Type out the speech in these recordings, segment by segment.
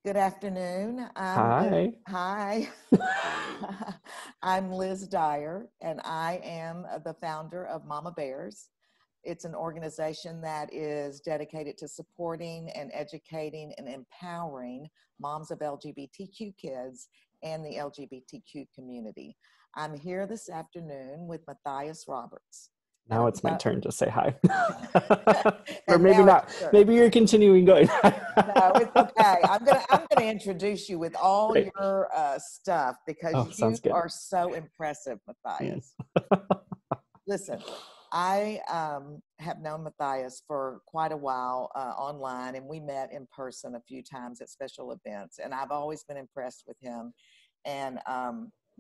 Good afternoon. Hi. Hi. I'm Liz Dyer, and I am the founder of Mama Bears. It's an organization that is dedicated to supporting and educating and empowering moms of LGBTQ kids and the LGBTQ community. I'm here this afternoon with Matthias Roberts. And Now it's my turn to say hi. Or and maybe now it's not. your turn. Maybe you're continuing going. No, it's okay. I'm gonna introduce you with all Great. your stuff because Oh, you sounds good. are so impressive, Mm. Matthias. Listen, I have known Matthias for quite a while online, and we met in person a few times at special events. And I've always been impressed with him. And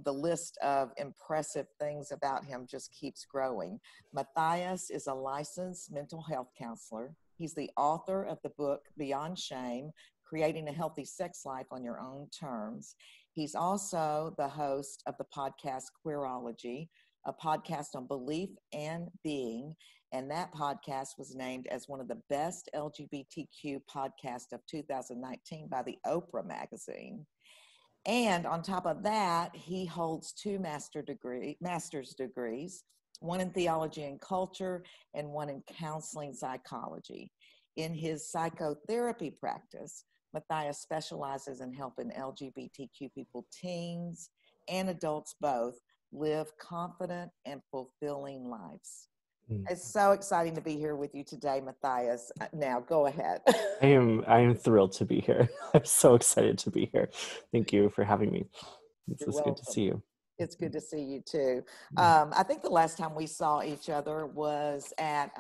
the list of impressive things about him just keeps growing. Matthias is a licensed mental health counselor. He's the author of the book Beyond Shame, Creating a Healthy Sex Life on Your Own Terms. He's also the host of the podcast Queerology, a podcast on belief and being. And that podcast was named as one of the best LGBTQ podcasts of 2019 by the Oprah magazine. And on top of that, he holds two master's degrees, one in theology and culture and one in counseling psychology. In his psychotherapy practice, Matthias specializes in helping LGBTQ people, teens and adults both, live confident and fulfilling lives. Mm. It's so exciting to be here with you today, Matthias. Now, go ahead. I am thrilled to be here. I'm so excited to be here. Thank you for having me. You're It's good to welcome. see you. It's good to see you too. Mm. I think the last time we saw each other was at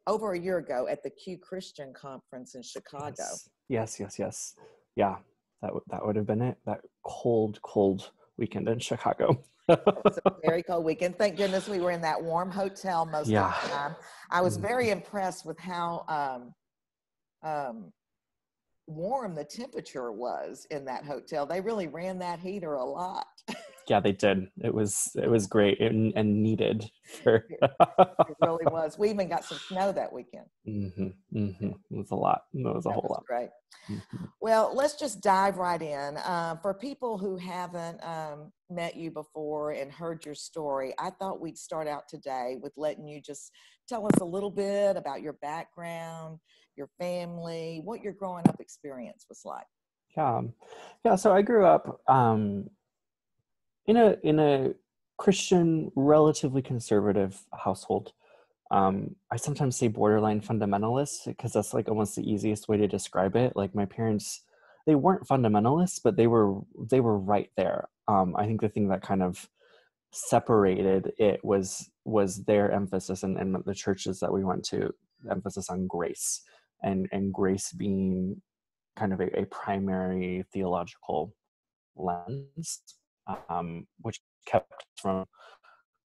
over a year ago at the Q Christian conference in Chicago. Yes. Yeah, that would have been it. That cold weekend in Chicago. It was a very cold weekend. Thank goodness we were in that warm hotel most of Yeah. the time. I was Mm. very impressed with how um, warm the temperature was in that hotel. They really ran that heater a lot. Yeah, they did. It was great and needed for. It really was. We even got some snow that weekend. It was a lot. It was a That whole was lot. great. Mhm. Well, let's just dive right in. For people who haven't met you before and heard your story, I thought we'd start out today with letting you just tell us a little bit about your background, your family, what your growing up experience was like. Yeah, yeah. So I grew up in a Christian, relatively conservative household. I sometimes say borderline fundamentalist because that's like almost the easiest way to describe it. Like my parents, they weren't fundamentalists, but they were right there. I think the thing that kind of separated it was their emphasis and the churches that we went to, emphasis on grace and grace being kind of a primary theological lens, which kept us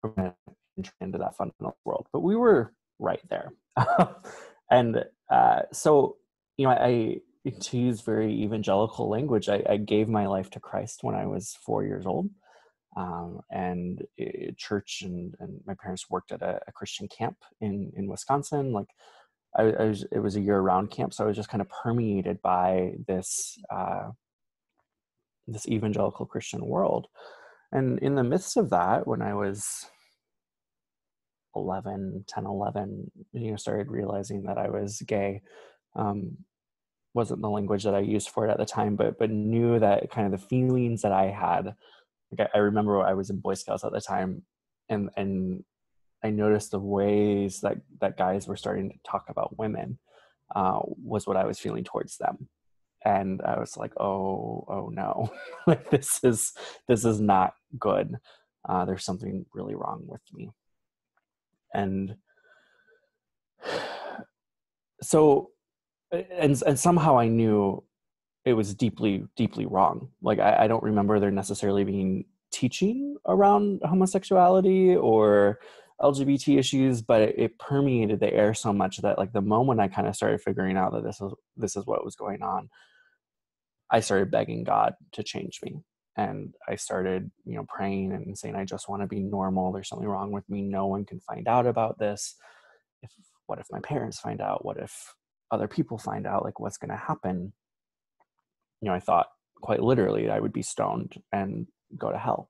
from entering into that fundamental world. But we were right there. And so, I to use very evangelical language, I gave my life to Christ when I was 4 years old. And church and my parents worked at a Christian camp in Wisconsin. Like it was a year-round camp, so I was just kind of permeated by this evangelical Christian world. And in the midst of that, when I was 11, started realizing that I was gay. Um, wasn't the language that I used for it at the time, but knew that kind of the feelings that I had. Like I remember I was in Boy Scouts at the time, and I noticed the ways that guys were starting to talk about women was what I was feeling towards them. And I was like, oh no, like this is not good. There's something really wrong with me. And so, and somehow I knew it was deeply wrong. Like I don't remember there necessarily being teaching around homosexuality or LGBT issues, but it permeated the air so much that like the moment I kind of started figuring out that this is what was going on, I started begging God to change me. And I started, praying and saying, I just want to be normal. There's something wrong with me. No one can find out about this. What if my parents find out? What if other people find out? Like, what's going to happen? I thought quite literally I would be stoned and go to hell,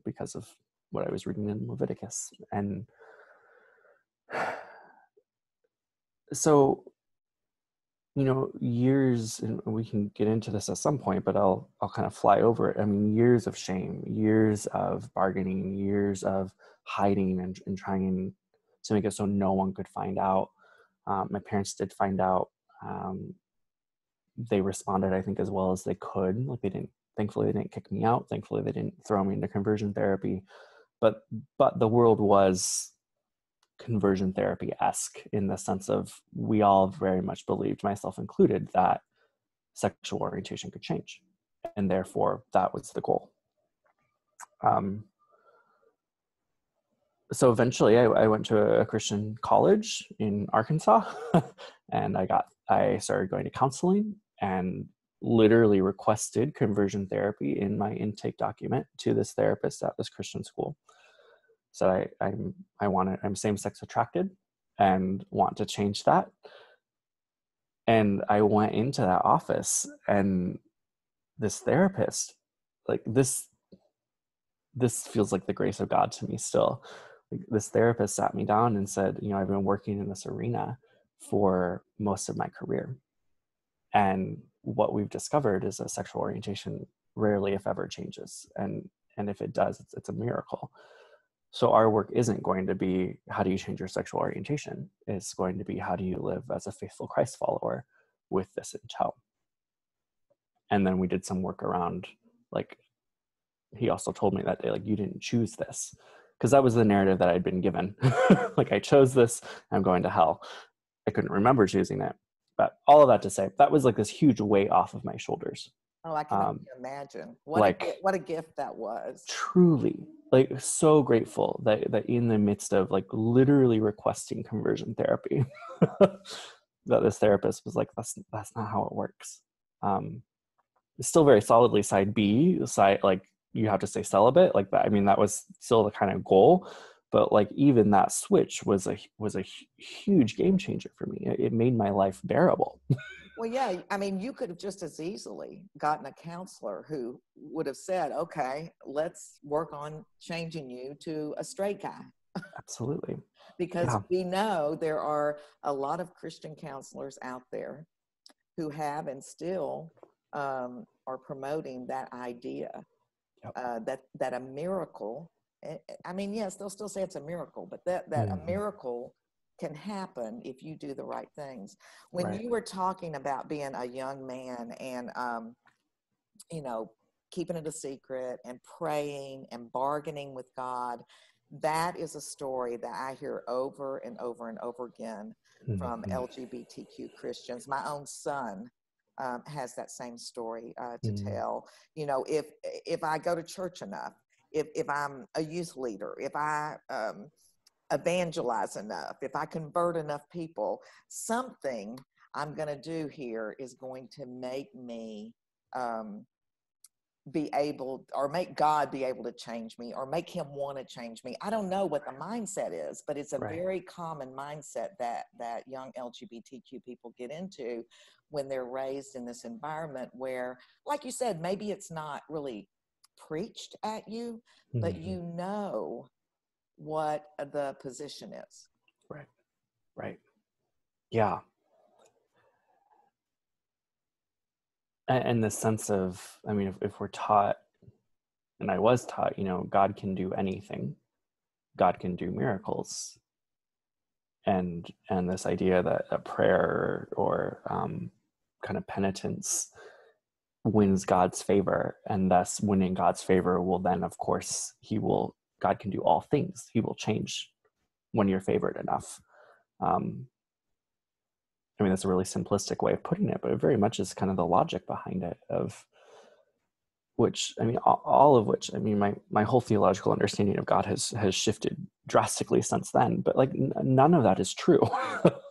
because of what I was reading in Leviticus. And so, years, and we can get into this at some point, but I'll kind of fly over it. I mean, years of shame, years of bargaining, years of hiding and trying to make it so no one could find out. My parents did find out. They responded, I think, as well as they could. Like, thankfully they didn't kick me out. Thankfully they didn't throw me into conversion therapy. But the world was conversion therapy-esque in the sense of we all very much believed, myself included, that sexual orientation could change. And therefore that was the goal. So eventually I went to a Christian college in Arkansas and I started going to counseling and literally requested conversion therapy in my intake document to this therapist at this Christian school. So I'm same-sex attracted and want to change that. And I went into that office, and this therapist, like this feels like the grace of God to me still. Like, this therapist sat me down and said, I've been working in this arena for most of my career. And what we've discovered is that sexual orientation rarely, if ever, changes. And if it does, it's a miracle. So our work isn't going to be, how do you change your sexual orientation? It's going to be, how do you live as a faithful Christ follower with this in tow? And then we did some work around, like, he also told me that day, like, you didn't choose this. Because that was the narrative that I'd been given. Like, I chose this, I'm going to hell. I couldn't remember choosing it. But all of that to say, that was like this huge weight off of my shoulders. Oh, I can only imagine. What a gift that was. Truly, like, so grateful that in the midst of, like, literally requesting conversion therapy, that this therapist was like, that's not how it works. It's still very solidly side B, like, you have to stay celibate, like that. I mean, that was still the kind of goal, but like, even that switch was a huge game changer for me. It made my life bearable. Well, yeah, I mean, you could have just as easily gotten a counselor who would have said, okay, let's work on changing you to a straight guy. Absolutely. Because we know there are a lot of Christian counselors out there who have and still are promoting that idea. Yep. That a miracle, I mean, yes, they'll still say it's a miracle, but that a miracle can happen if you do the right things. When you were talking about being a young man and, keeping it a secret and praying and bargaining with God, that is a story that I hear over and over and over again from LGBTQ Christians. My own son has that same story to tell. If I go to church enough, if I'm a youth leader, if I evangelize enough, if I convert enough people, something I'm going to do here is going to make me be able, or make God be able to change me, or make him want to change me. I don't know what the mindset is, but it's a very common mindset that young LGBTQ people get into when they're raised in this environment where, like you said, maybe it's not really preached at you, but you know what the position is. Right. Yeah. And the sense of, I mean, if we're taught, and I was taught, God can do anything, God can do miracles, and this idea that a prayer or kind of penitence wins God's favor, and thus winning God's favor will then, of course, God can do all things. He will change when you're favored enough. I mean, that's a really simplistic way of putting it, but it very much is kind of the logic behind it, of which, I mean, all of which, I mean, my whole theological understanding of God has shifted drastically since then, but like none of that is true.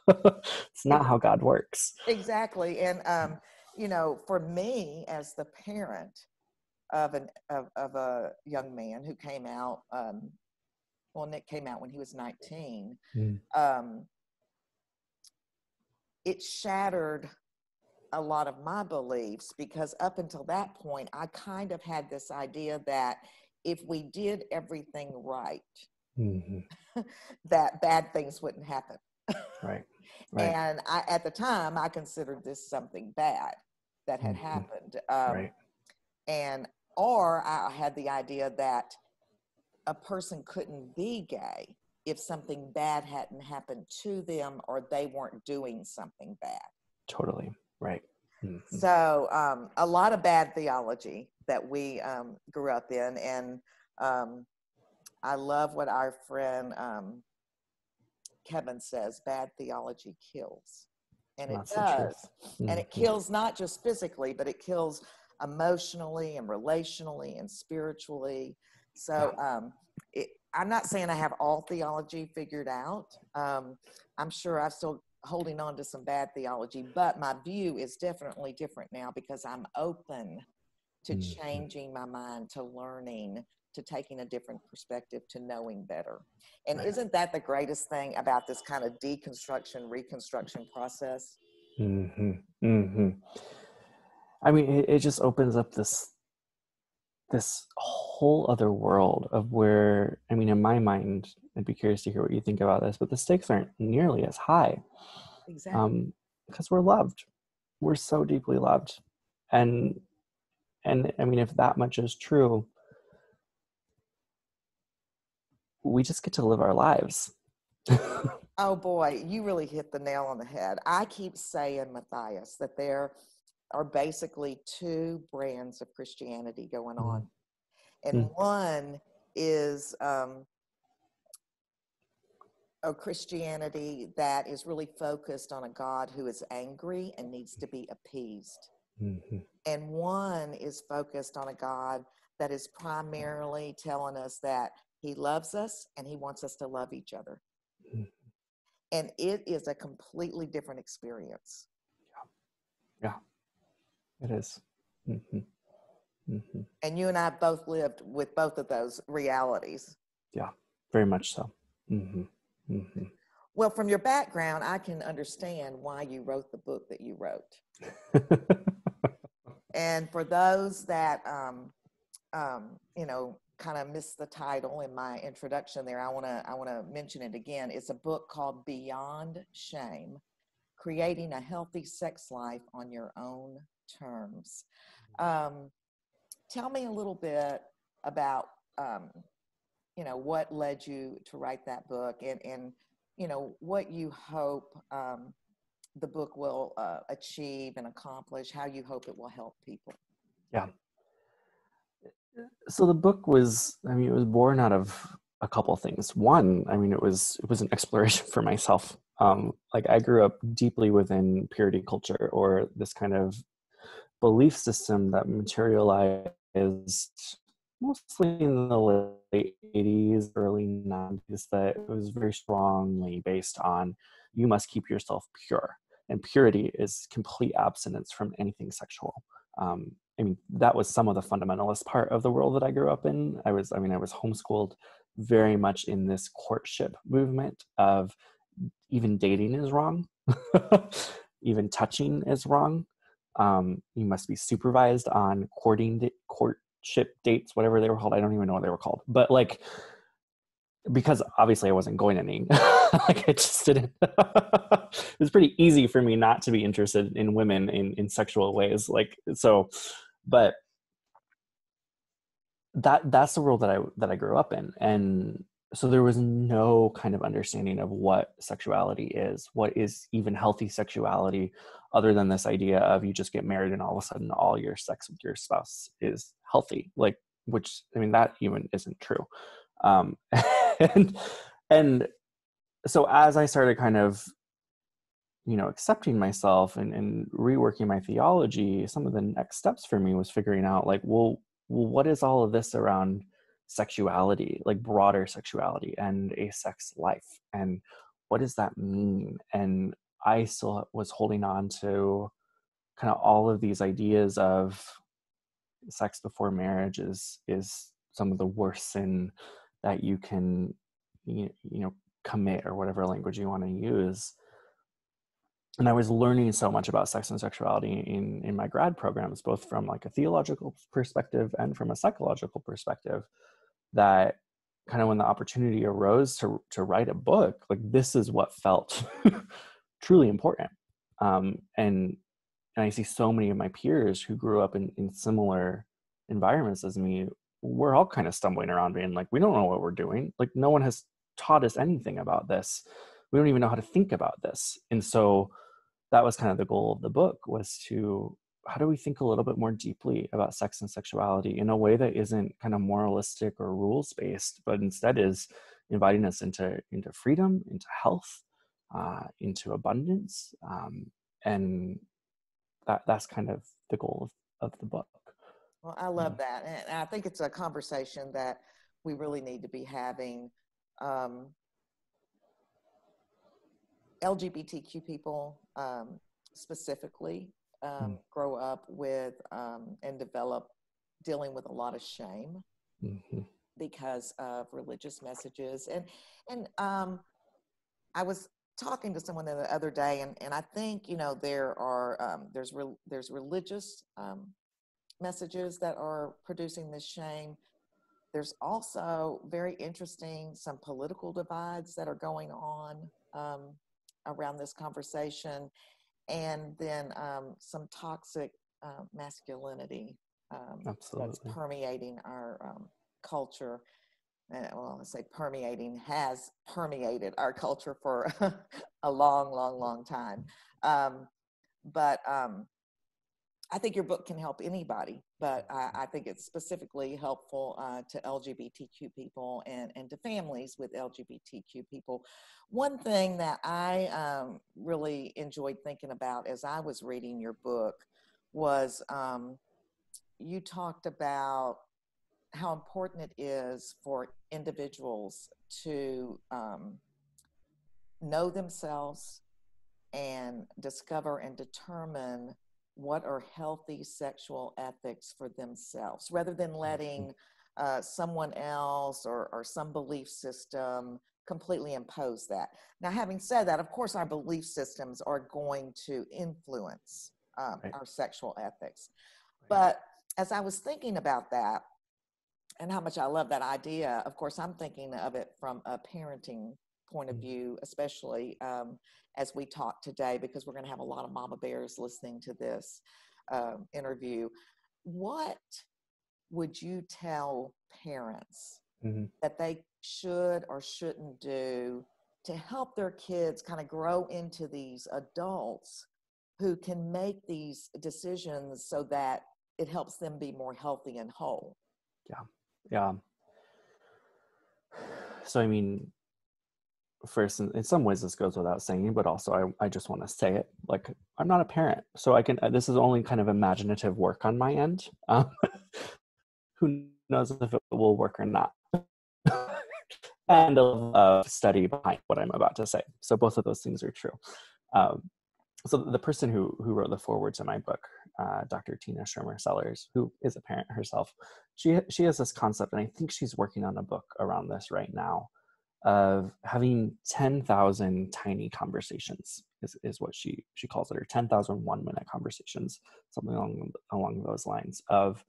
It's not how God works. Exactly. And, for me as the parent of a young man who came out, Nick came out when he was 19, it shattered a lot of my beliefs, because up until that point, I kind of had this idea that if we did everything right, that bad things wouldn't happen. Right. And at the time, I considered this something bad that had happened. Right. And, or I had the idea that a person couldn't be gay if something bad hadn't happened to them or they weren't doing something bad. Totally. Right. So a lot of bad theology that we grew up in. And I love what our friend Kevin says, bad theology kills. And it does. And it kills not just physically, but it kills emotionally and relationally and spiritually. So I'm not saying I have all theology figured out. I'm sure I'm still holding on to some bad theology, but my view is definitely different now because I'm open to changing my mind, to learning, to taking a different perspective, to knowing better. And isn't that the greatest thing about this kind of deconstruction, reconstruction process? I mean, it just opens up this whole other world of where, I mean, in my mind, I'd be curious to hear what you think about this, but the stakes aren't nearly as high. Exactly. Because we're loved. We're so deeply loved. And I mean, if that much is true, we just get to live our lives. Oh boy, you really hit the nail on the head. I keep saying, Matthias, that there are basically two brands of Christianity going on. And one is a Christianity that is really focused on a God who is angry and needs to be appeased. And one is focused on a God that is primarily telling us that he loves us and he wants us to love each other. And it is a completely different experience. Yeah, it is. And you and I both lived with both of those realities. Yeah, very much so. Well, from your background, I can understand why you wrote the book that you wrote. And for those that, you know, kind of missed the title in my introduction there, I want to mention it again. It's a book called Beyond Shame: Creating a Healthy Sex Life on Your Own Terms. Tell me a little bit about, you know, what led you to write that book, and you know, what you hope the book will achieve and accomplish, how you hope it will help people. Yeah. So the book was, I mean, it was born out of a couple things. One, I mean, it was an exploration for myself. Like I grew up deeply within purity culture, or this kind of belief system that materialized mostly in the late 80s, early 90s, that it was very strongly based on you must keep yourself pure. And purity is complete abstinence from anything sexual. I mean, that was some of the fundamentalist part of the world that I grew up in. I was homeschooled very much in this courtship movement of even dating is wrong. Even touching is wrong. You must be supervised on courtship dates, whatever they were called. I don't even know what they were called, but like, because obviously I wasn't going any, like I just didn't. It was pretty easy for me not to be interested in women in sexual ways. Like, so, but that's the world that I grew up in. And so there was no kind of understanding of what sexuality is, what is even healthy sexuality, other than this idea of you just get married and all of a sudden all your sex with your spouse is healthy. Like, which, I mean, that even isn't true. And and so as I started kind of, you know, accepting myself and reworking my theology, some of the next steps for me was figuring out like, well, what is all of this around sexuality, like broader sexuality and a sex life, and what does that mean? And I still was holding on to kind of all of these ideas of sex before marriage is some of the worst sin that you can, you know, commit, or whatever language you want to use. And I was learning so much about sex and sexuality in my grad programs, both from like a theological perspective and from a psychological perspective, that kind of when the opportunity arose to write a book, like this is what felt truly important. And I see so many of my peers who grew up in similar environments as me. We're all kind of stumbling around being like, we don't know what we're doing. Like no one has taught us anything about this. We don't even know how to think about this. And so that was kind of the goal of the book, was to, how do we think a little bit more deeply about sex and sexuality in a way that isn't kind of moralistic or rules based, but instead is inviting us into freedom, into health, into abundance, and that's kind of the goal of the book. Well, I love that. And I think it's a conversation that we really need to be having. LGBTQ people specifically grow up with and develop dealing with a lot of shame because of religious messages. And I was talking to someone the other day, and I think, you know, there's religious messages that are producing this shame. There's also very interesting some political divides that are going on around this conversation, and then some toxic masculinity that's permeating our culture. Well, I say permeating, has permeated our culture for a long time. But I think your book can help anybody, but I think it's specifically helpful to LGBTQ people and to families with LGBTQ people. One thing that I really enjoyed thinking about as I was reading your book was you talked about how important it is for individuals to know themselves and discover and determine what are healthy sexual ethics for themselves, rather than letting someone else or some belief system completely impose that. Now, having said that, of course, our belief systems are going to influence our sexual ethics. But as I was thinking about that and how much I love that idea, of course, I'm thinking of it from a parenting point of view, especially as we talk today, because we're going to have a lot of mama bears listening to this interview. What would you tell parents that they should or shouldn't do to help their kids kind of grow into these adults who can make these decisions so that it helps them be more healthy and whole? Yeah. So, I mean, first, in some ways this goes without saying, but also I just want to say it, like, I'm not a parent, so I can, this is only kind of imaginative work on my end. Who knows if it will work or not. And a study behind what I'm about to say. So both of those things are true. So the person who wrote the foreword to my book, Dr. Tina Shermer Sellers, who is a parent herself, she has this concept, and I think she's working on a book around this right now, of having 10,000 tiny conversations is what she calls it, or 10,000 1-minute conversations, something along those lines. Of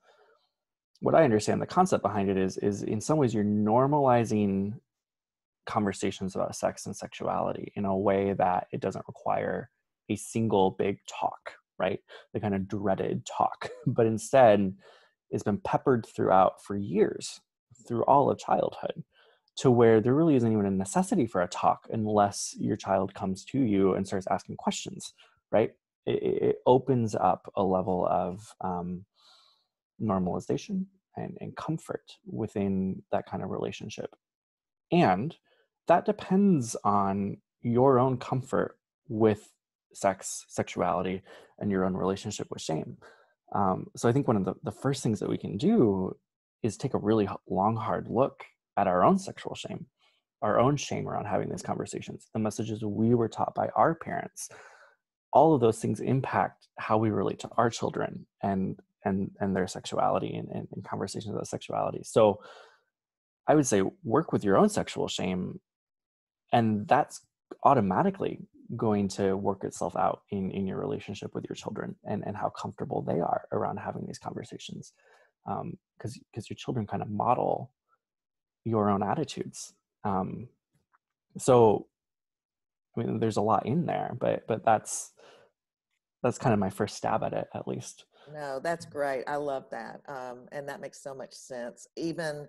what I understand, the concept behind it is in some ways you're normalizing conversations about sex and sexuality in a way that it doesn't require a single big talk, right? The kind of dreaded talk, but instead it's been peppered throughout for years, through all of childhood, to where there really isn't even a necessity for a talk unless your child comes to you and starts asking questions, right? It opens up a level of normalization and comfort within that kind of relationship. And that depends on your own comfort with sex, sexuality, and your own relationship with shame. So I think one of the first things that we can do is take a really long, hard look at our own sexual shame, our own shame around having these conversations, the messages we were taught by our parents. All of those things impact how we relate to our children and their sexuality and conversations about sexuality. So I would say work with your own sexual shame, and that's automatically going to work itself out in your relationship with your children, and how comfortable they are around having these conversations. Because your children kind of model your own attitudes. So, I mean, there's a lot in there, but that's kind of my first stab at it, at least. No, that's great. I love that. And that makes so much sense. Even,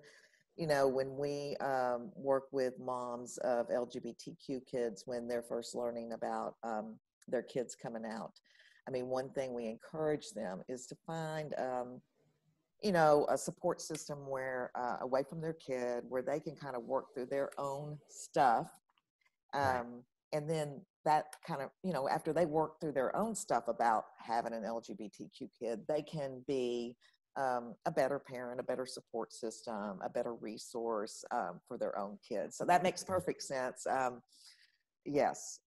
when we work with moms of LGBTQ kids when they're first learning about their kids coming out, I mean, one thing we encourage them is to find, a support system where away from their kid, where they can kind of work through their own stuff. Right. And then that kind of, after they work through their own stuff about having an LGBTQ kid, they can be a better parent, a better support system, a better resource for their own kids. So that makes perfect sense. Yes,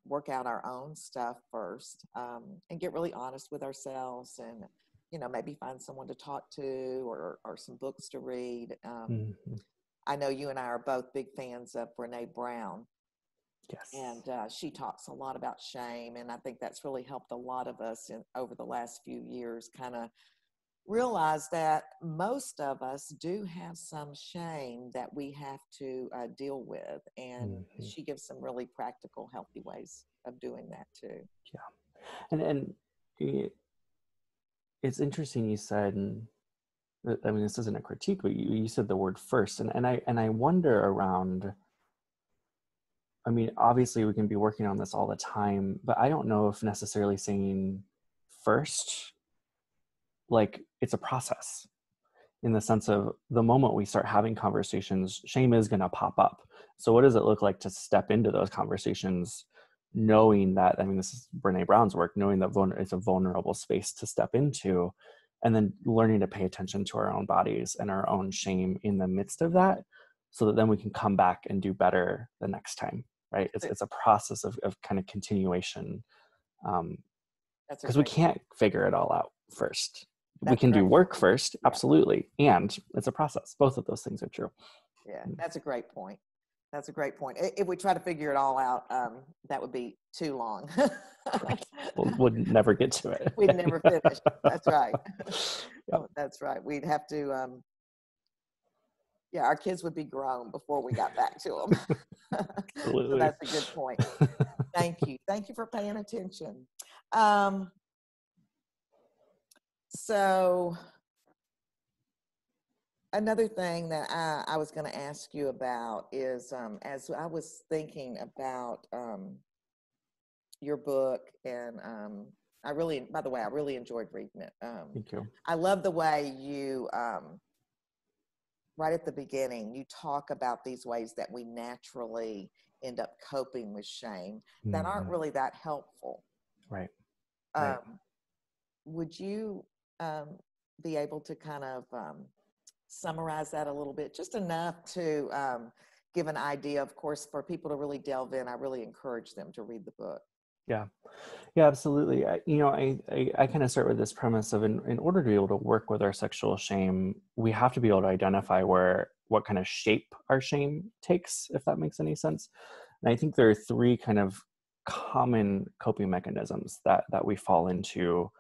work out our own stuff first, and get really honest with ourselves, and maybe find someone to talk to, or some books to read. Mm-hmm. I know you and I are both big fans of Brene Brown. Yes. And she talks a lot about shame, and I think that's really helped a lot of us over the last few years kind of realize that most of us do have some shame that we have to deal with, and Mm-hmm. she gives some really practical, healthy ways of doing that too. Yeah, and it's interesting you said, I mean, this isn't a critique, but you said the word first, and I wonder around. I mean, obviously we can be working on this all the time, but I don't know if necessarily saying first, like, it's a process, in the sense of the moment we start having conversations, shame is going to pop up. So what does it look like to step into those conversations, knowing that, I mean, this is Brene Brown's work, knowing that it's a vulnerable space to step into, and then learning to pay attention to our own bodies and our own shame in the midst of that, so that then we can come back and do better the next time, right? It's a process of kind of continuation, because we can't figure it all out first. We can do work first, absolutely, and it's a process. Both of those things are true. Yeah, that's a great point. That's a great point. If we try to figure it all out, that would be too long. Right. We'll never get to it. We'd never finish. That's right. Yep. That's right. We'd have to, our kids would be grown before we got back to them. Absolutely. So that's a good point. Thank you. Thank you for paying attention. So another thing that I was going to ask you about is, as I was thinking about your book, and by the way, I really enjoyed reading it. Thank you. I love the way you, right at the beginning, you talk about these ways that we naturally end up coping with shame that aren't really that helpful. Right. Would you be able to kind of summarize that a little bit, just enough to give an idea? Of course, for people to really delve in, I really encourage them to read the book. Yeah, absolutely. I kind of start with this premise of, in order to be able to work with our sexual shame, we have to be able to identify what kind of shape our shame takes, if that makes any sense. And I think there are three kind of common coping mechanisms that we fall into,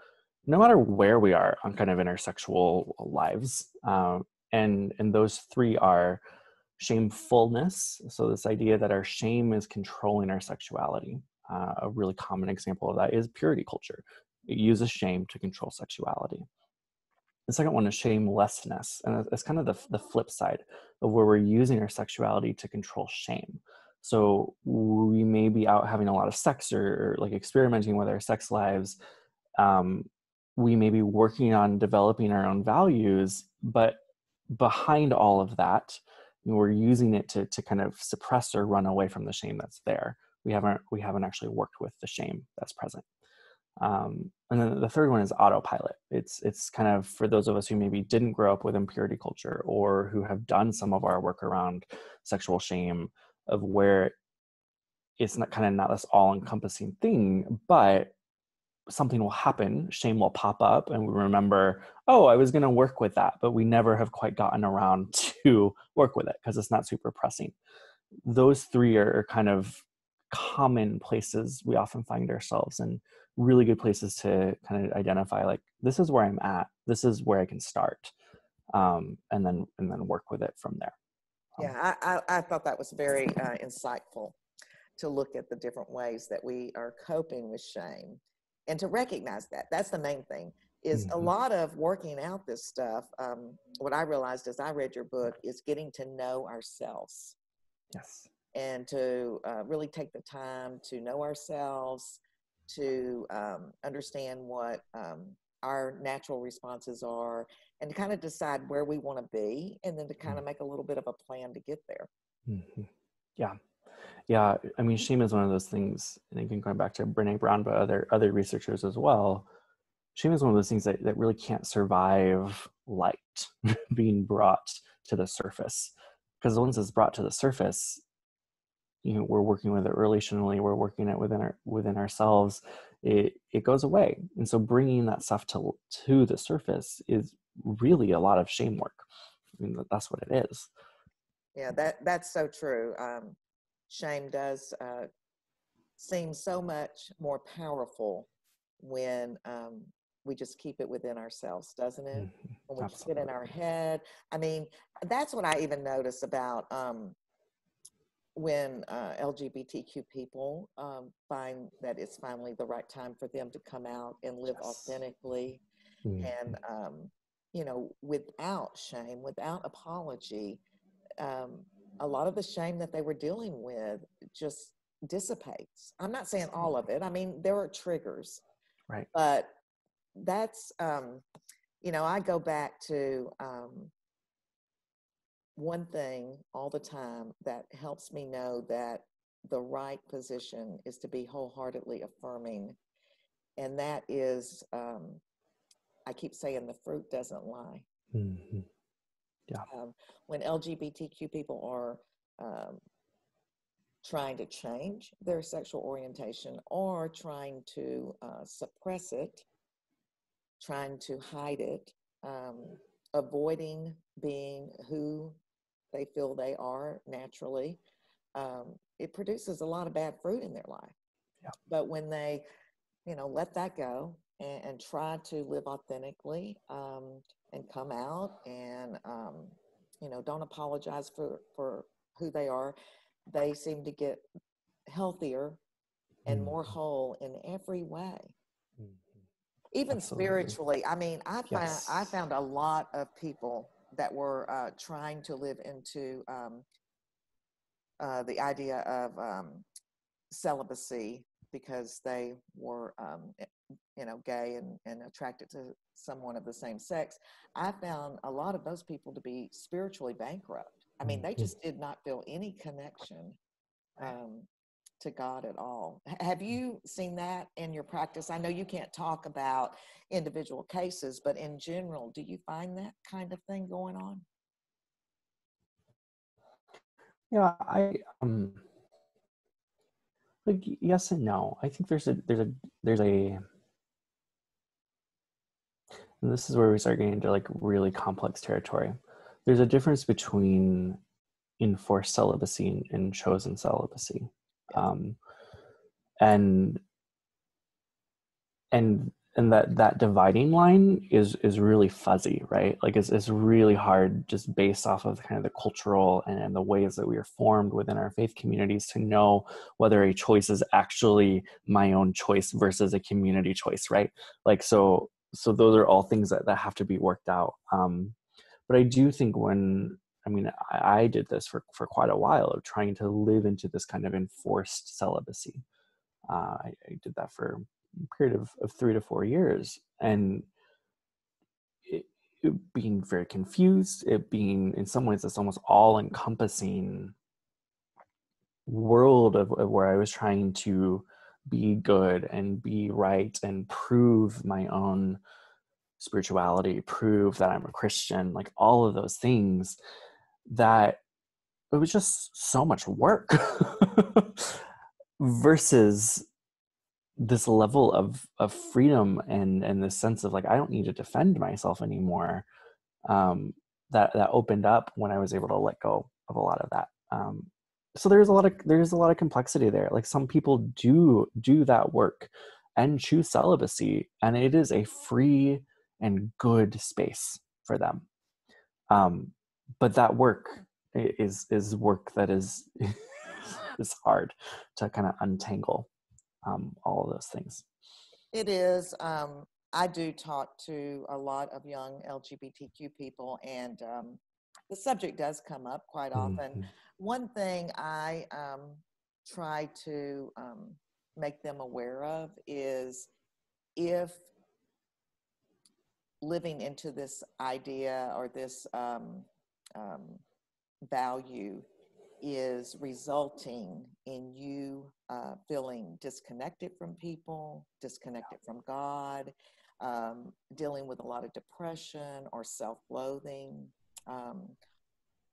no matter where we are on kind of in our sexual lives. And those three are shamefulness. So this idea that our shame is controlling our sexuality. A really common example of that is purity culture. It uses shame to control sexuality. The second one is shamelessness. And it's kind of the flip side of where we're using our sexuality to control shame. So we may be out having a lot of sex, or like experimenting with our sex lives. We may be working on developing our own values, but behind all of that, we're using it to kind of suppress or run away from the shame that's there. We haven't actually worked with the shame that's present. And then the third one is autopilot. It's kind of for those of us who maybe didn't grow up with impurity culture, or who have done some of our work around sexual shame, of where it's not this all-encompassing thing, but something will happen, shame will pop up, and we remember, oh, I was going to work with that, but we never have quite gotten around to work with it because it's not super pressing. Those three are kind of common places we often find ourselves, and really good places to kind of identify, like, this is where I'm at, this is where I can start, and then work with it from there. Yeah, I thought that was very insightful to look at the different ways that we are coping with shame and to recognize that. That's the main thing, is a lot of working out this stuff. What I realized as I read your book is getting to know ourselves. Yes. And to really take the time to know ourselves, to understand what our natural responses are, and to kind of decide where we want to be, and then to kind of make a little bit of a plan to get there. Mm-hmm. Yeah. Yeah. I mean, shame is one of those things, and again, going back to Brene Brown, but other researchers as well, shame is one of those things that really can't survive light being brought to the surface. Because once it's brought to the surface, we're working with it relationally, we're working it within ourselves, it goes away. And so bringing that stuff to the surface is really a lot of shame work. I mean, that's what it is. Yeah, that's so true. Shame does seem so much more powerful when we just keep it within ourselves, doesn't it? Mm-hmm. When we keep it Absolutely. in our head. I mean, that's what I even notice about when LGBTQ people find that it's finally the right time for them to come out and live Yes. authentically, Mm-hmm. and without shame, without apology. A lot of the shame that they were dealing with just dissipates. I'm not saying all of it. I mean, there are triggers, Right. but that's I go back to one thing all the time that helps me know that the right position is to be wholeheartedly affirming. And that is, I keep saying, the fruit doesn't lie. Mm-hmm. Yeah. When LGBTQ people are trying to change their sexual orientation or trying to suppress it, trying to hide it, avoiding being who they feel they are naturally, it produces a lot of bad fruit in their life. Yeah. But when they, let that go and try to live authentically, and come out and, don't apologize for who they are, they seem to get healthier and more whole in every way. Even Absolutely. spiritually. I mean, I Yes. found a lot of people that were trying to live into the idea of celibacy because they were, gay and attracted to someone of the same sex. I found a lot of those people to be spiritually bankrupt. I mean, they just did not feel any connection to God at all. Have you seen that in your practice? I know you can't talk about individual cases, but in general, do you find that kind of thing going on? Yeah, like, yes and no. I think there's a and this is where we start getting into like really complex territory. There's a difference between enforced celibacy and chosen celibacy. Yes. Um, and and that dividing line is really fuzzy, right? Like it's really hard, just based off of kind of the cultural and the ways that we are formed within our faith communities, to know whether a choice is actually my own choice versus a community choice, right? Like, so those are all things that have to be worked out. But I do think I did this for quite a while, of trying to live into this kind of enforced celibacy. I did that for a period of 3 to 4 years, and it being very confused, it being, in some ways, this almost all-encompassing world of where I was trying to be good and be right and prove my own spirituality, prove that I'm a Christian, like all of those things, that it was just so much work versus this level of freedom and this sense of like, I don't need to defend myself anymore. That opened up when I was able to let go of a lot of that. So there's a lot of complexity there. Like some people do that work and choose celibacy, and it is a free and good space for them. But that work is work that is is hard to kind of untangle all of those things. It is. I do talk to a lot of young LGBTQ people, and the subject does come up quite often. Mm-hmm. One thing I try to make them aware of is if living into this idea or this um, value is resulting in you feeling disconnected from people, disconnected from God, dealing with a lot of depression or self-loathing, um,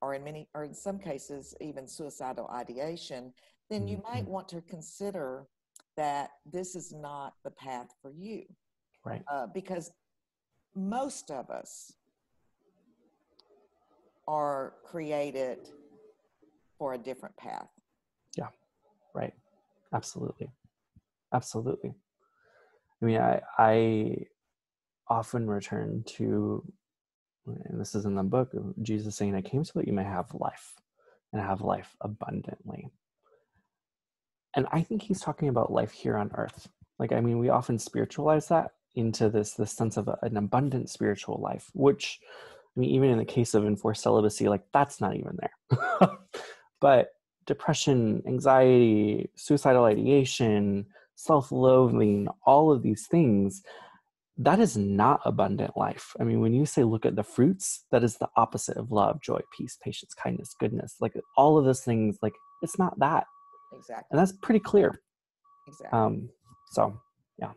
or in some cases even suicidal ideation, then you Mm-hmm. might want to consider that this is not the path for you, Right. because most of us are created for a different path. Yeah. Right. Absolutely. Absolutely. I mean, I often return to, and this is in the book, Jesus saying, I came so that you may have life and have life abundantly. And I think he's talking about life here on earth. Like, I mean, we often spiritualize that into this sense of an abundant spiritual life, which, I mean, even in the case of enforced celibacy, like that's not even there. But depression, anxiety, suicidal ideation, self-loathing, all of these things, that is not abundant life. I mean, when you say look at the fruits, that is the opposite of love, joy, peace, patience, kindness, goodness. Like all of those things, like it's not that. And Exactly. that's pretty clear. Exactly. Um, so yeah.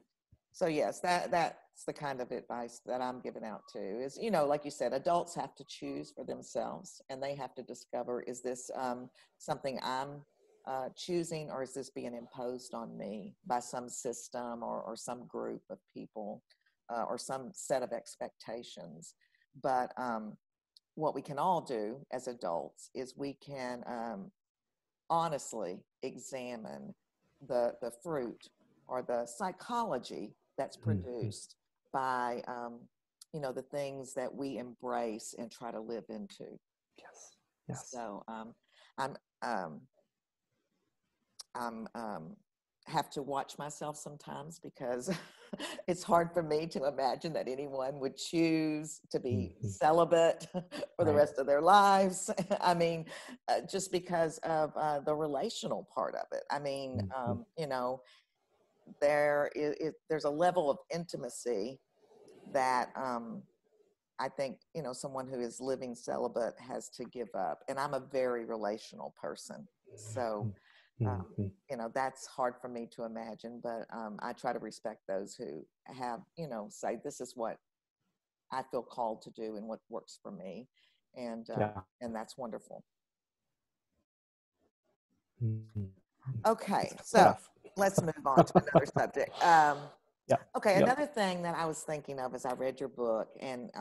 So yes, that's the kind of advice that I'm giving out too. Is, like you said, adults have to choose for themselves, and they have to discover: is this something I'm choosing, or is this being imposed on me by some system or some group of people, or some set of expectations? But what we can all do as adults is we can honestly examine the fruit or the psychology that's Mm-hmm. produced by the things that we embrace and try to live into. Yes. Yes. So I'm um, I'm have to watch myself sometimes because it's hard for me to imagine that anyone would choose to be Mm-hmm. celibate for the Right. rest of their lives. I mean, just because of the relational part of it. I mean, Mm-hmm. there's a level of intimacy that I think someone who is living celibate has to give up. And I'm a very relational person, so Mm-hmm. that's hard for me to imagine. But I try to respect those who have say this is what I feel called to do and what works for me, and Yeah. that's wonderful. Mm-hmm. It's Okay, so tough. let's move on to another subject. Yeah. Okay, Yep. another thing that I was thinking of as I read your book and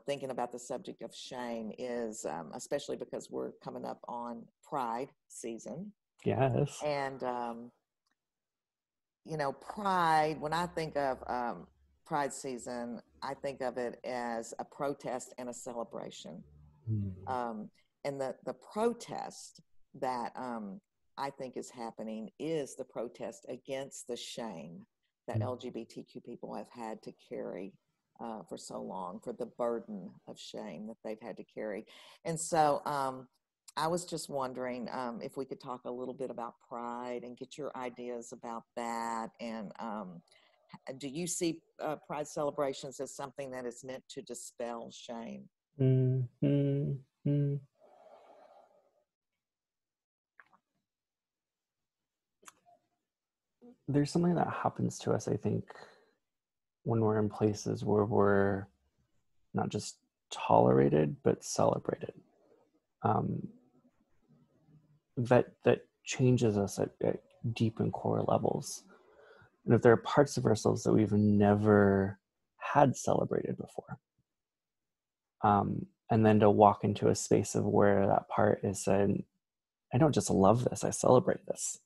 thinking about the subject of shame is especially because we're coming up on Pride season, Yes. and Pride. When I think of Pride season, I think of it as a protest and a celebration. Mm-hmm. Um, and the protest that I think is happening is the protest against the shame that LGBTQ people have had to carry for so long, for the burden of shame that they've had to carry. And so I was just wondering if we could talk a little bit about Pride and get your ideas about that. And do you see Pride celebrations as something that is meant to dispel shame? Mm-hmm. There's something that happens to us, I think, when we're in places where we're not just tolerated but celebrated. Um, that changes us at deep and core levels. And if there are parts of ourselves that we've never had celebrated before, and then to walk into a space of where that part is said, I don't just love this, I celebrate this.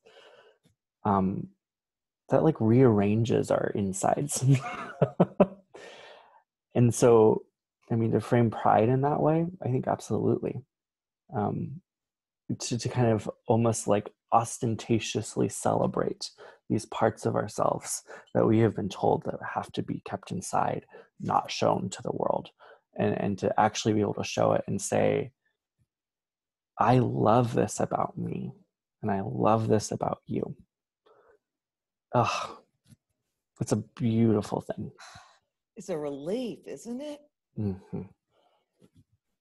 That like rearranges our insides. And so, I mean, to frame pride in that way, I think absolutely. To kind of almost like ostentatiously celebrate these parts of ourselves that we have been told that have to be kept inside, not shown to the world, and to actually be able to show it and say, I love this about me, and I love this about you. Oh, it's a beautiful thing. It's a relief, isn't it? Mm-hmm.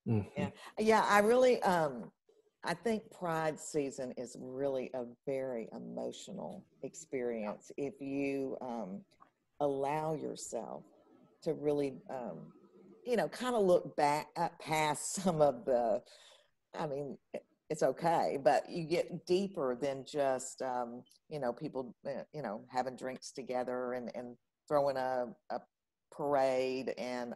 Mm-hmm. Yeah. I really, I think Pride season is really a very emotional experience if you allow yourself to really, kind of look back past some of the, I mean, it's okay, but you get deeper than just, people, having drinks together and throwing a parade and,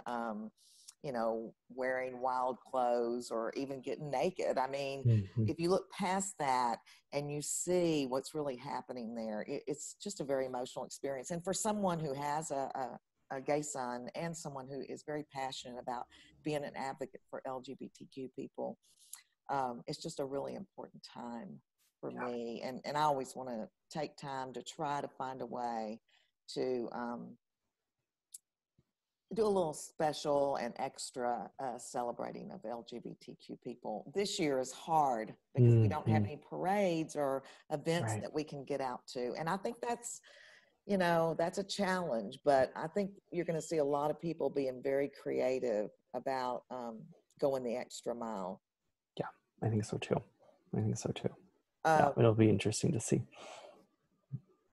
wearing wild clothes or even getting naked. I mean, Mm-hmm. if you look past that and you see what's really happening there, it's just a very emotional experience. And for someone who has a gay son and someone who is very passionate about being an advocate for LGBTQ people, it's just a really important time for me. And I always want to take time to try to find a way to do a little special and extra celebrating of LGBTQ people. This year is hard because we don't have Mm-hmm. any parades or events Right. that we can get out to. And I think that's a challenge, but I think you're going to see a lot of people being very creative about going the extra mile. Yeah, I think so too. Yeah, Um, it'll be interesting to see.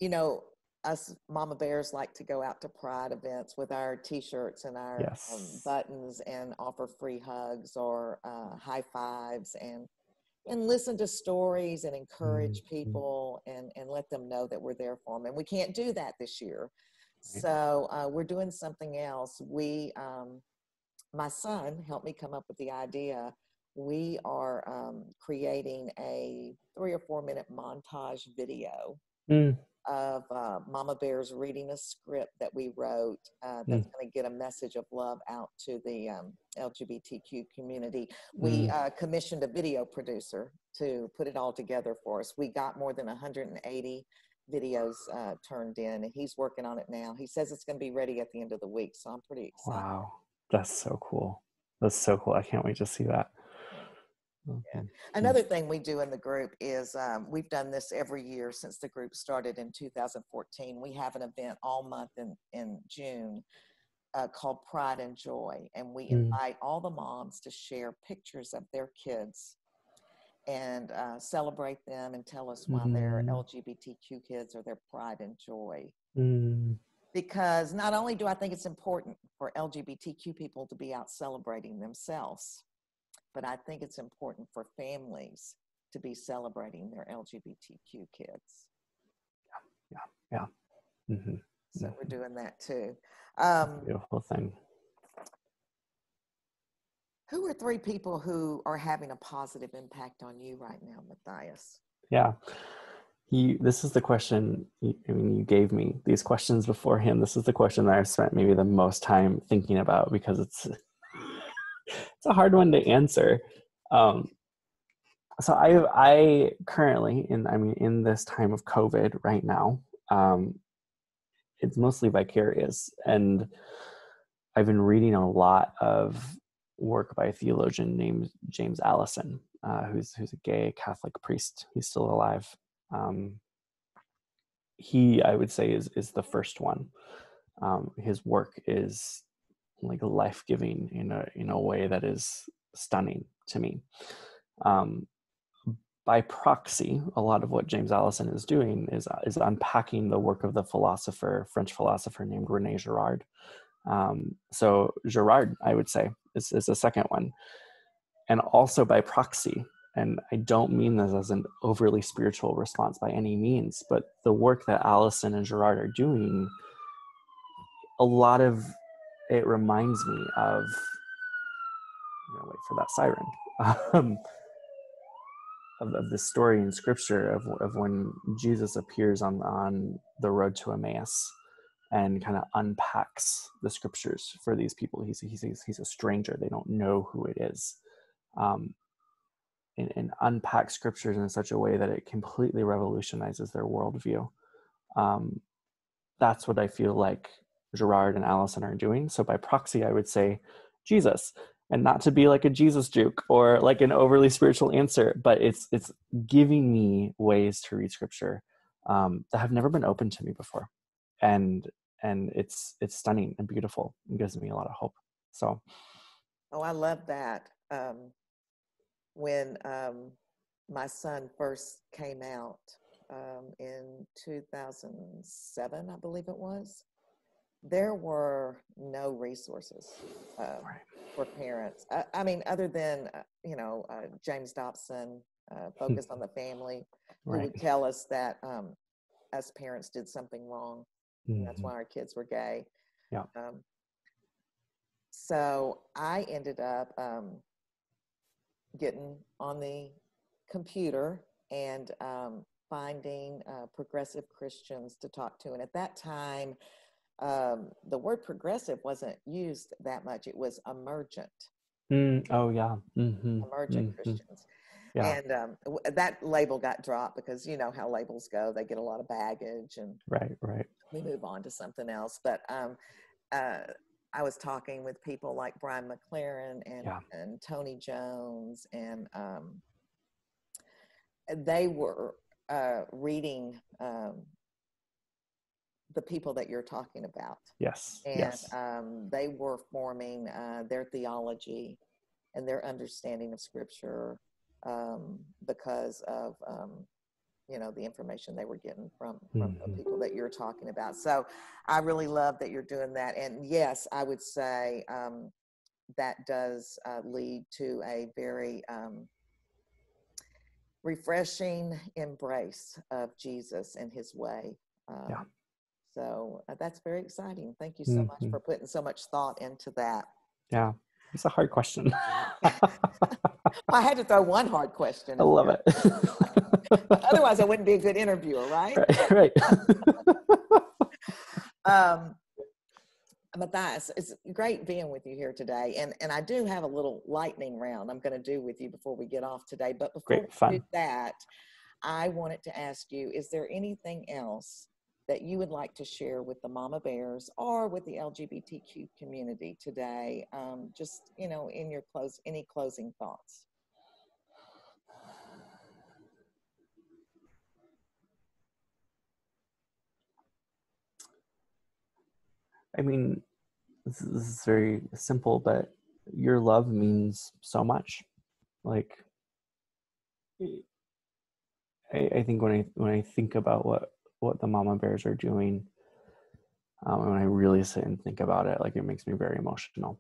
you know, us mama bears like to go out to pride events with our t-shirts and our Yes. buttons and offer free hugs or high fives and listen to stories and encourage Mm-hmm. people and let them know that we're there for them. And we can't do that this year. Right. So we're doing something else. My son helped me come up with the idea. We are creating a 3 or 4 minute montage video Mm-hmm. of mama bears reading a script that we wrote that's going to get a message of love out to the LGBTQ community. We commissioned a video producer to put it all together for us. We got more than 180 videos turned in, and he's working on it now. He says it's going to be ready at the end of the week, so I'm pretty excited. Wow, that's so cool. That's so cool. I can't wait to see that. Yeah. Mm-hmm. Another thing we do in the group is we've done this every year since the group started in 2014. We have an event all month in June called Pride and Joy, and we invite all the moms to share pictures of their kids and celebrate them and tell us why their Mm-hmm. LGBTQ kids are their pride and joy. Mm-hmm. Because not only do I think it's important for LGBTQ people to be out celebrating themselves, but I think it's important for families to be celebrating their LGBTQ kids. Yeah. Mm-hmm. So we're doing that too. Beautiful thing. Who are 3 people who are having a positive impact on you right now, Matthias? Yeah. This is the question. You gave me these questions beforehand. This is the question that I've spent maybe the most time thinking about because it's a hard one to answer. So I currently in this time of COVID right now, it's mostly vicarious, and I've been reading a lot of work by a theologian named James Allison, who's a gay Catholic priest. He's still alive. He, I would say, is the first one. His work is like life-giving in a way that is stunning to me. By proxy, a lot of what James Allison is doing is unpacking the work of the French philosopher named René Girard. So Girard, I would say, is the second one. And also by proxy, and I don't mean this as an overly spiritual response by any means, but the work that Allison and Girard are doing, a lot of it reminds me of, I'm gonna wait for that siren. of this story in scripture of when Jesus appears on the road to Emmaus and kind of unpacks the scriptures for these people. He's a stranger. They don't know who it is. And unpack scriptures in such a way that it completely revolutionizes their worldview. That's what I feel like Gerard and Allison are doing. So by proxy, I would say Jesus, and not to be like a Jesus juke or like an overly spiritual answer, but it's giving me ways to read scripture that have never been open to me before. And it's stunning and beautiful. It gives me a lot of hope. So. Oh, I love that. When my son first came out in 2007, I believe it was, there were no resources for parents. I mean, other than, James Dobson, Focus on the Family, who would tell us that us parents did something wrong. And that's why our kids were gay. Yeah. So I ended up getting on the computer and finding progressive Christians to talk to. And at that time, the word progressive wasn't used that much. It was emergent. Oh, yeah. Emergent Christians. Yeah. And that label got dropped because you know how labels go. They get a lot of baggage and right. We move on to something else. But I was talking with people like Brian McLaren and Tony Jones, and they were reading the people that you're talking about. Yes. And they were forming their theology and their understanding of Scripture because of the information they were getting from the people that you're talking about. So I really love that you're doing that. And yes, I would say that does lead to a very refreshing embrace of Jesus and his way. So that's very exciting. Thank you so much for putting so much thought into that. Yeah, it's a hard question. I had to throw one hard question. I love it. Otherwise, I wouldn't be a good interviewer, right? Right. Matthias, it's great being with you here today. And I do have a little lightning round I'm going to do with you before we get off today. But before we do that, I wanted to ask you, is there anything else that you would like to share with the Mama Bears or with the LGBTQ community today? Just, in your any closing thoughts? I mean, this is very simple, but your love means so much. Like, I think when I think about what the Mama Bears are doing, and when I really sit and think about it, like, it makes me very emotional.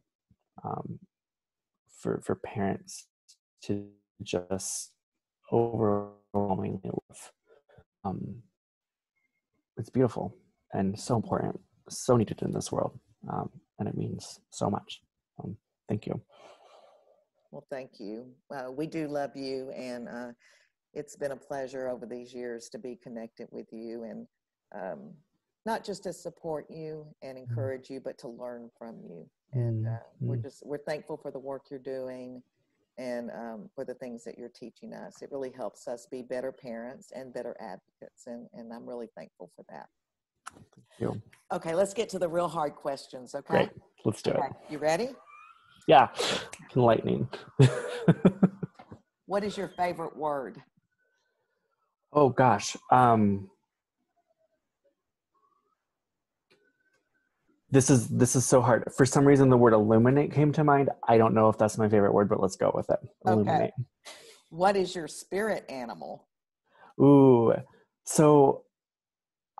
For parents to just overwhelmingly love, it's beautiful and so important, so needed in this world, and it means so much. Thank you. Well, thank you. We do love you, and it's been a pleasure over these years to be connected with you, and not just to support you and encourage you, but to learn from you. And we're thankful for the work you're doing and for the things that you're teaching us. It really helps us be better parents and better advocates, and I'm really thankful for that. Thank you. Okay, let's get to the real hard questions, okay? Great. Let's do it. You ready? Yeah. Enlightening. What is your favorite word? Oh, gosh. This is so hard. For some reason, the word illuminate came to mind. I don't know if that's my favorite word, but let's go with it. Illuminate. Okay. What is your spirit animal? Ooh, so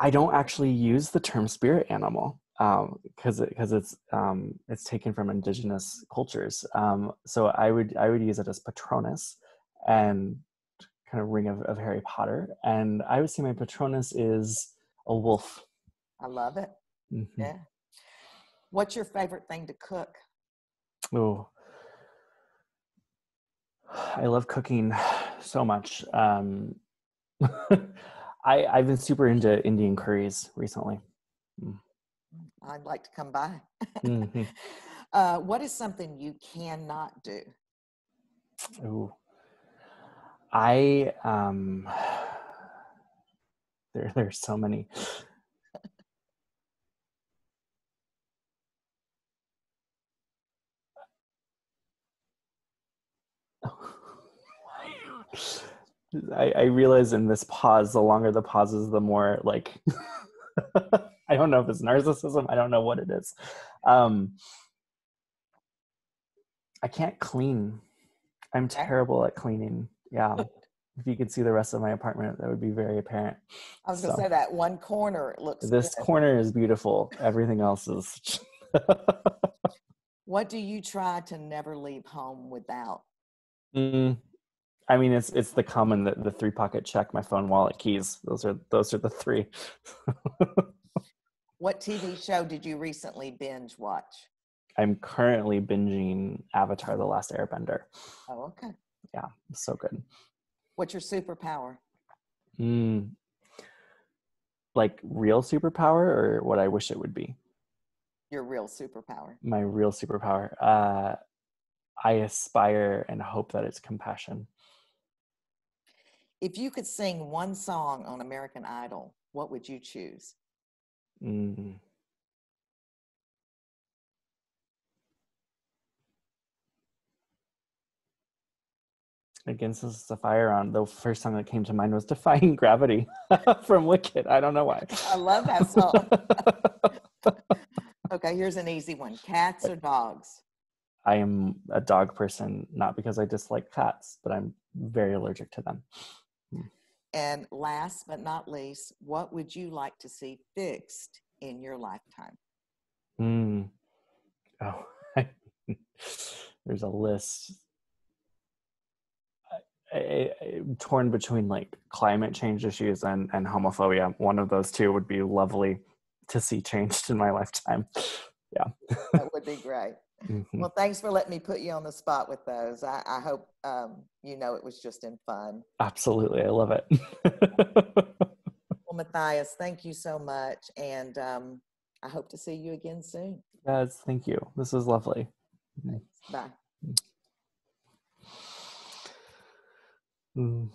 I don't actually use the term spirit animal because it's taken from indigenous cultures. So I would use it as Patronus, and kind of ring of Harry Potter. And I would say my Patronus is a wolf. I love it. Mm-hmm. Yeah. What's your favorite thing to cook? Oh, I love cooking So much. I've been super into Indian curries recently. I'd like to come by. Mm-hmm. What is something you cannot do? Ooh. I there's so many. I realize in this pause, the longer the pauses, the more like I don't know if it's narcissism. I don't know what it is. I can't clean. I'm Okay. terrible at cleaning. Yeah. If you could see the rest of my apartment, that would be very apparent. I was going to So say that one corner looks good. this corner is beautiful. Everything else is. What do you try to never leave home without? I mean, it's the common, the 3-pocket check, my phone, wallet, keys. Those are the three. What TV show did you recently binge watch? I'm currently binging Avatar: The Last Airbender. Oh, okay. Yeah, so good. What's your superpower? Like real superpower or what I wish it would be? Your real superpower. My real superpower. I aspire and hope that it's compassion. If you could sing one song on American Idol, what would you choose? Mm. Against the fire on, the first song that came to mind was Defying Gravity from Wicked. I don't know why. I love that song. Okay, here's an easy one. Cats or dogs? I am a dog person, not because I dislike cats, but I'm very allergic to them. And last but not least, what would you like to see fixed in your lifetime? Oh, there's a list. Torn between like climate change issues and homophobia. One of those two would be lovely to see changed in my lifetime. Yeah. That would be great. Mm-hmm. Well, thanks for letting me put you on the spot with those. I hope you know it was just in fun. Absolutely. I love it. Well, Matthias, thank you so much. And I hope to see you again soon. Yes, thank you. This was lovely. Thanks. Bye. Mm.